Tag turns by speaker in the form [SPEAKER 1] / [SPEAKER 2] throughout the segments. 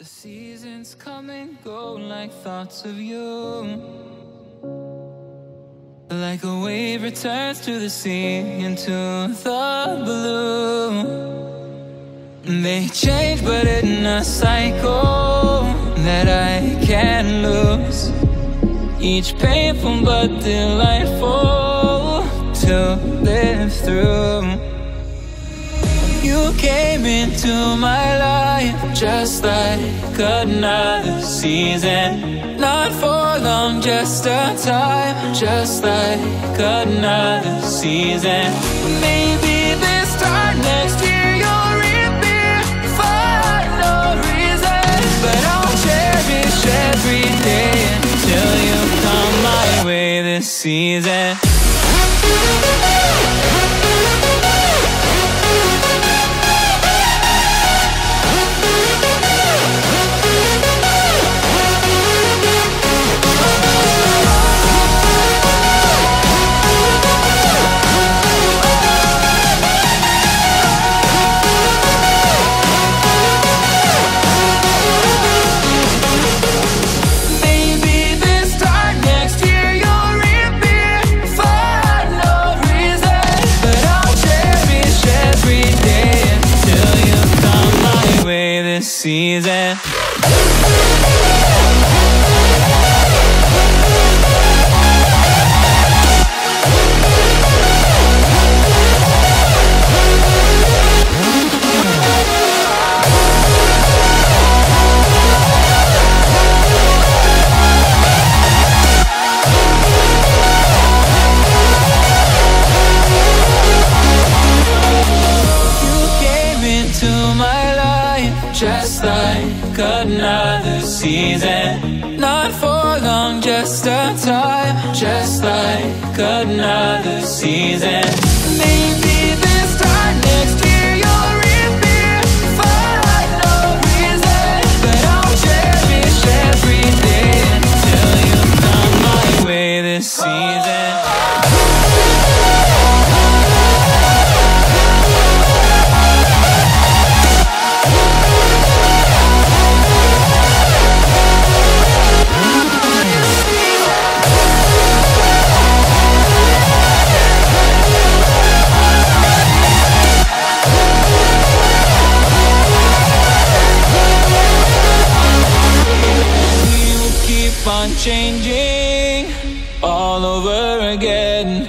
[SPEAKER 1] seasons come and go like thoughts of you. Like a wave returns to the sea, into the blue. They change but in a cycle that I can't lose. Each painful but delightful to live through. You came into my life just like another season. Not for long, just a time, just like another season. Maybe this time next year you'll reappear for no reason. But I'll cherish every day until you come my way this season. Season. Just like another season. Not for long, just a time, just like another season. Maybe this time next year you'll reappear for no reason. But I'll cherish every day until you come my way this season. On changing all over again.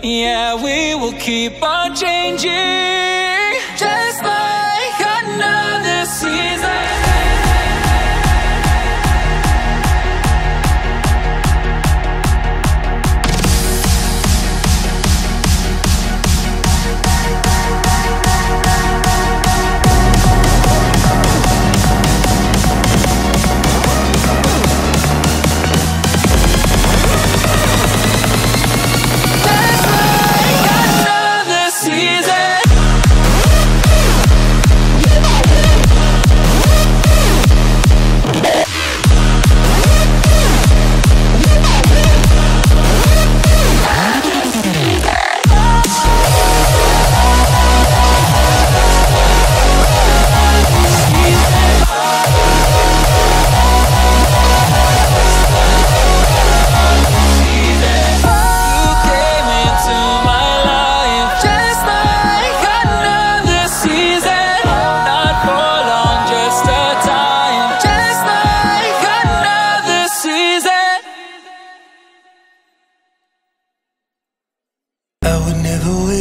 [SPEAKER 1] Yeah, we will keep on changing, just like another season.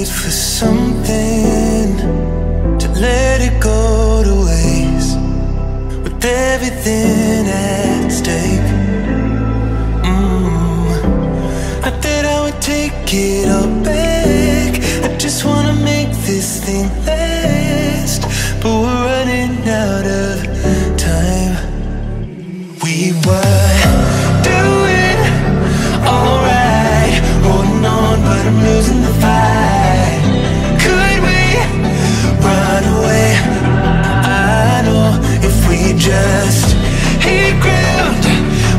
[SPEAKER 1] For something to let it go to waste, with everything at stake. I thought I would take it all back. I just wanna make this thing last, but we're running out of time. We were doing alright, holding on, but I'm losing the fight. Just hit ground,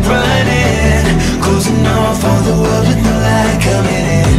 [SPEAKER 1] running, closing off all the world with no light coming in.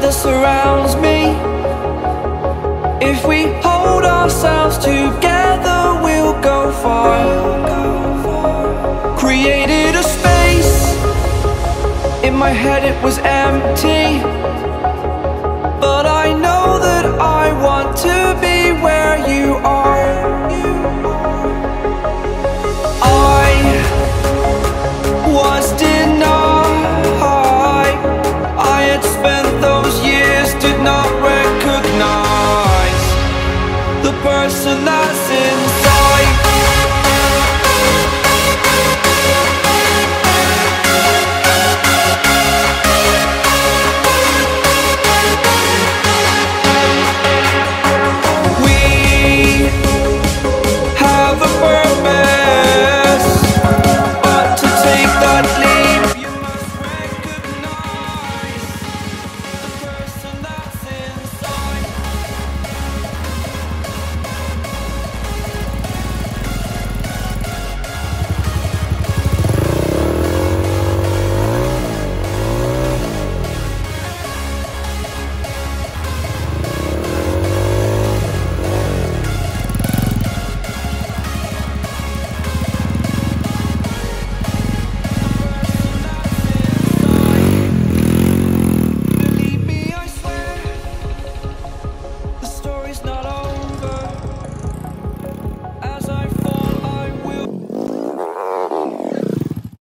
[SPEAKER 2] that surrounds me. If we hold ourselves together, we'll go far. Created a space. In my head it was empty.